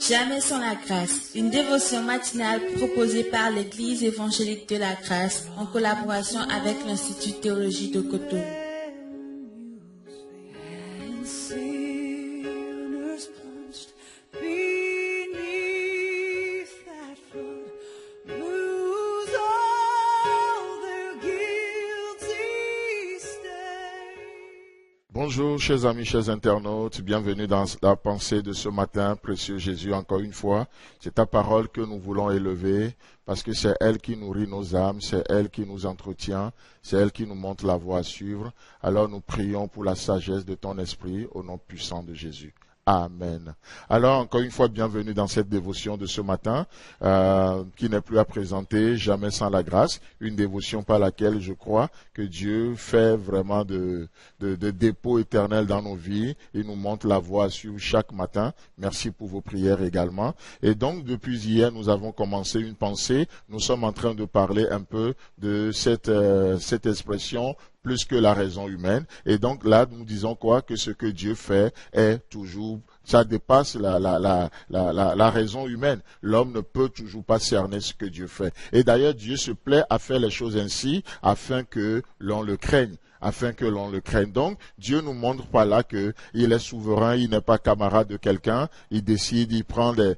Jamais sans la grâce, une dévotion matinale proposée par l'Église évangélique de la grâce en collaboration avec l'Institut de théologie de Cotonou. Bonjour chers amis, chers internautes, bienvenue dans la pensée de ce matin, précieux Jésus, encore une fois. C'est ta parole que nous voulons élever parce que c'est elle qui nourrit nos âmes, c'est elle qui nous entretient, c'est elle qui nous montre la voie à suivre. Alors nous prions pour la sagesse de ton esprit au nom puissant de Jésus. Amen. Alors, encore une fois, bienvenue dans cette dévotion de ce matin, qui n'est plus à présenter, jamais sans la grâce. Une dévotion par laquelle je crois que Dieu fait vraiment de dépôt éternel dans nos vies. Il nous montre la voie à suivre chaque matin. Merci pour vos prières également. Et donc, depuis hier, nous avons commencé une pensée. Nous sommes en train de parler un peu de cette expression plus que la raison humaine. Et donc là, nous disons quoi? Que ce que Dieu fait est toujours, ça dépasse la raison humaine. L'homme ne peut toujours pas cerner ce que Dieu fait. Et d'ailleurs, Dieu se plaît à faire les choses ainsi afin que l'on le craigne. Donc, Dieu nous montre par là qu'il est souverain, il n'est pas camarade de quelqu'un, il décide, il prend des...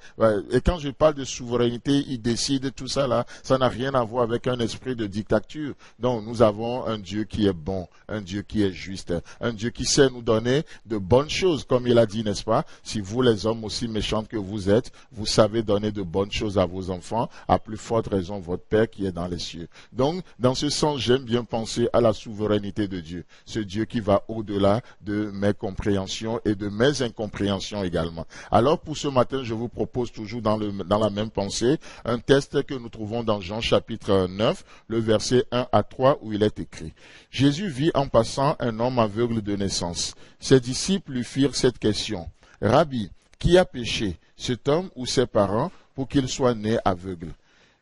Et quand je parle de souveraineté, il décide, tout ça là, ça n'a rien à voir avec un esprit de dictature. Donc, nous avons un Dieu qui est bon, un Dieu qui est juste, un Dieu qui sait nous donner de bonnes choses, comme il a dit, n'est-ce pas? Si vous, les hommes aussi méchants que vous êtes, vous savez donner de bonnes choses à vos enfants, à plus forte raison votre Père qui est dans les cieux. Donc, dans ce sens, j'aime bien penser à la souveraineté de Dieu, ce Dieu qui va au-delà de mes compréhensions et de mes incompréhensions également. Alors pour ce matin, je vous propose toujours dans la même pensée, un texte que nous trouvons dans Jean chapitre 9, le verset 1 à 3 où il est écrit. Jésus vit en passant un homme aveugle de naissance. Ses disciples lui firent cette question. Rabbi, qui a péché, cet homme ou ses parents, pour qu'il soit né aveugle?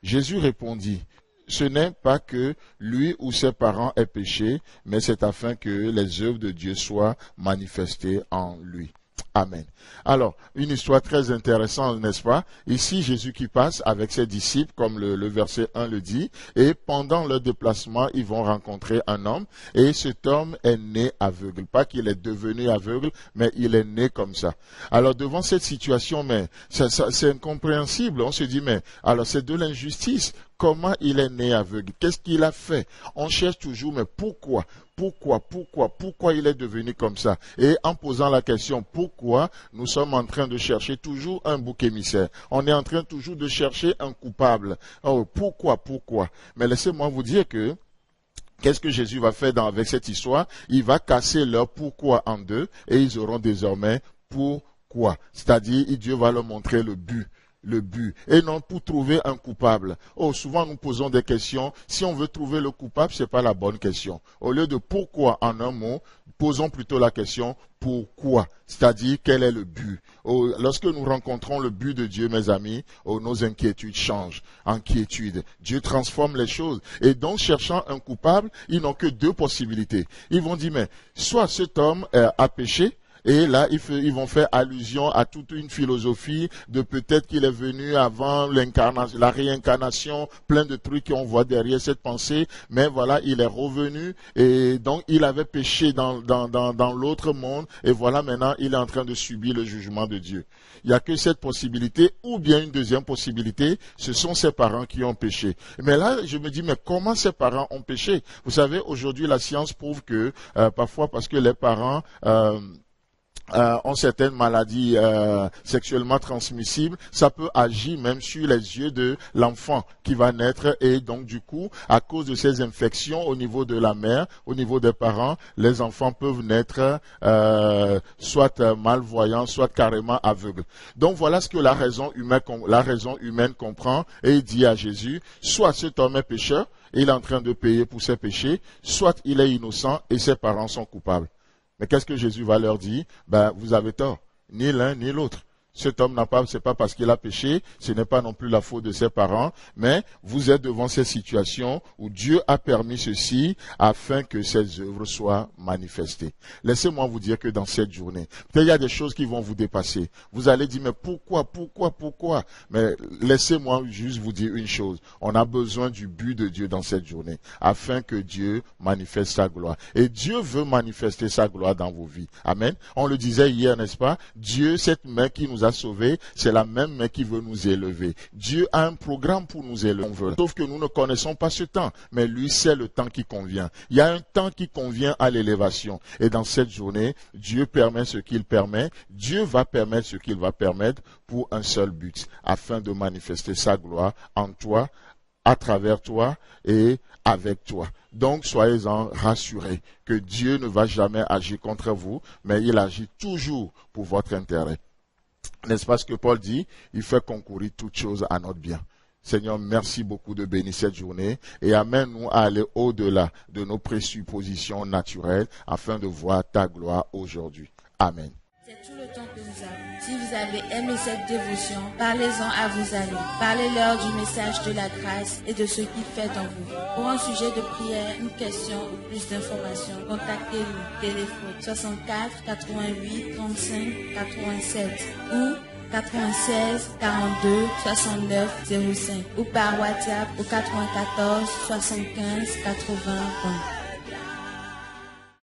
Jésus répondit. Ce n'est pas que lui ou ses parents aient péché, mais c'est afin que les œuvres de Dieu soient manifestées en lui. Amen. Alors, une histoire très intéressante, n'est-ce pas? Ici, Jésus qui passe avec ses disciples, comme le verset 1 le dit, et pendant leur déplacement, ils vont rencontrer un homme, et cet homme est né aveugle. Pas qu'il est devenu aveugle, mais il est né comme ça. Alors, devant cette situation, mais c'est incompréhensible. On se dit, mais alors c'est de l'injustice. Comment il est né aveugle? Qu'est-ce qu'il a fait? On cherche toujours, mais pourquoi il est devenu comme ça? Et en posant la question pourquoi, nous sommes en train de chercher toujours un bouc émissaire. On est en train toujours de chercher un coupable. Oh, pourquoi? Mais laissez-moi vous dire que qu'est-ce que Jésus va faire avec cette histoire? Il va casser leur pourquoi en deux et ils auront désormais pourquoi. C'est-à-dire, Dieu va leur montrer le but, et non pour trouver un coupable. Oh, souvent nous posons des questions. Si on veut trouver le coupable, c'est pas la bonne question. Au lieu de pourquoi en un mot, posons plutôt la question pourquoi, c'est-à-dire quel est le but. Oh, lorsque nous rencontrons le but de Dieu, mes amis, oh, nos inquiétudes changent en quiétude. Dieu transforme les choses. Et donc, cherchant un coupable, ils n'ont que deux possibilités. Ils vont dire, mais soit cet homme a péché, et là, ils vont faire allusion à toute une philosophie de peut-être qu'il est venu avant l'incarnation, la réincarnation, plein de trucs qu'on voit derrière cette pensée. Mais voilà, il est revenu et donc il avait péché dans l'autre monde. Et voilà, maintenant, il est en train de subir le jugement de Dieu. Il n'y a que cette possibilité, ou bien une deuxième possibilité, ce sont ses parents qui ont péché. Mais là, je me dis, mais comment ses parents ont péché? Vous savez, aujourd'hui, la science prouve que parfois, parce que les parents ont certaines maladies sexuellement transmissibles, ça peut agir même sur les yeux de l'enfant qui va naître et donc du coup, à cause de ces infections au niveau de la mère, au niveau des parents, les enfants peuvent naître soit malvoyants, soit carrément aveugles. Donc voilà ce que la raison humaine comprend et il dit à Jésus, soit cet homme est pécheur, et il est en train de payer pour ses péchés, soit il est innocent et ses parents sont coupables. Mais qu'est-ce que Jésus va leur dire? Ben, vous avez tort. Ni l'un ni l'autre. Cet homme c'est pas parce qu'il a péché, ce n'est pas non plus la faute de ses parents, mais vous êtes devant ces situations où Dieu a permis ceci afin que ces œuvres soient manifestées. Laissez-moi vous dire que dans cette journée, peut-être il y a des choses qui vont vous dépasser. Vous allez dire, mais pourquoi? Mais laissez-moi juste vous dire une chose. On a besoin du but de Dieu dans cette journée, afin que Dieu manifeste sa gloire. Et Dieu veut manifester sa gloire dans vos vies. Amen. On le disait hier, n'est-ce pas? Dieu, cette main qui nous a sauvés, c'est la même main qui veut nous élever. Dieu a un programme pour nous élever. Sauf que nous ne connaissons pas ce temps, mais lui, c'est le temps qui convient. Il y a un temps qui convient à l'élévation. Et dans cette journée, Dieu permet ce qu'il permet. Dieu va permettre ce qu'il va permettre pour un seul but, afin de manifester sa gloire en toi, à travers toi et avec toi. Donc, soyez-en rassurés que Dieu ne va jamais agir contre vous, mais il agit toujours pour votre intérêt. N'est-ce pas ce que Paul dit? Il fait concourir toutes choses à notre bien. Seigneur, merci beaucoup de bénir cette journée et amène-nous à aller au-delà de nos présuppositions naturelles afin de voir ta gloire aujourd'hui. Amen. C'est tout le temps que nous avons. Si vous avez aimé cette dévotion, parlez-en à vos amis. Parlez-leur du message de la grâce et de ce qu'il fait en vous. Pour un sujet de prière, une question ou plus d'informations, contactez-nous. Téléphone 64 88 35 87 ou 96 42 69 05 ou par WhatsApp au 94 75 80 20.